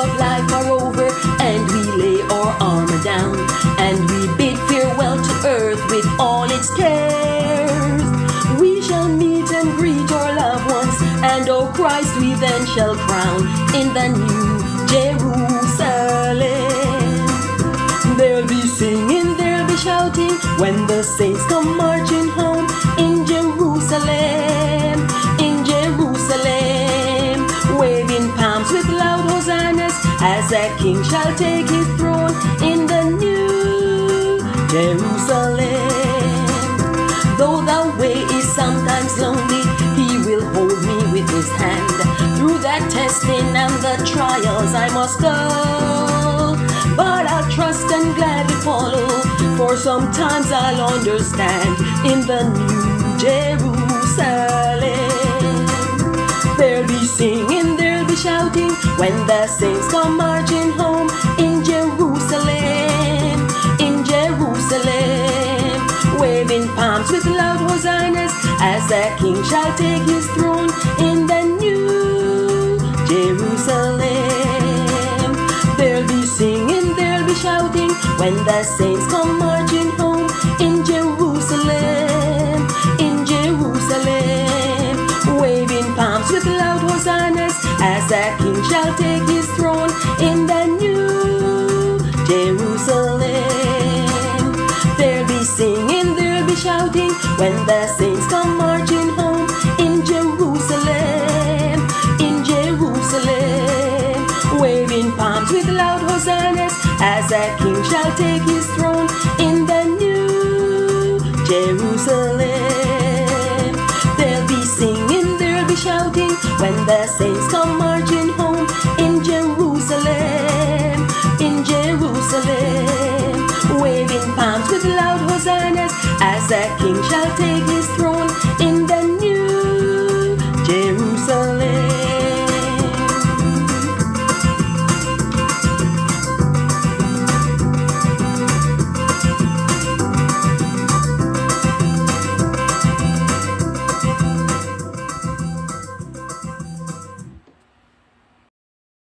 of life are over, and we lay our armor down, and we bid farewell to earth with all its cares. We shall meet and greet our loved ones, and oh Christ we then shall crown in the new Jerusalem. There'll be singing, there'll be shouting when the saints come marching home in Jerusalem, in Jerusalem, waving palms with loud hosannas as a king shall take his throne in the new Jerusalem. Though the way is sometimes lonely, he will hold me with his hand. Through that testing and the trials I must go, but I'll trust and gladly follow, for sometimes I'll understand in the new Jerusalem. There'll be singing, there'll be shouting when the saints come marching home in Jerusalem, in Jerusalem, waving palms with loud hosannas as a king shall take his throne in the new Jerusalem. There'll be singing, there'll be shouting when the saints come marching home in Jerusalem, in Jerusalem, waving palms with loud hosannas as a king shall take his throne in the new Jerusalem. There'll be singing, there'll be shouting when the saints come marching home in Jerusalem, in Jerusalem, waving palms with loud hosannas as a king shall take his throne in the new Jerusalem. There'll be singing, there'll be shouting when the saints come marching home in Jerusalem, in Jerusalem, waving palms with loud hosannas as a king shall take his throne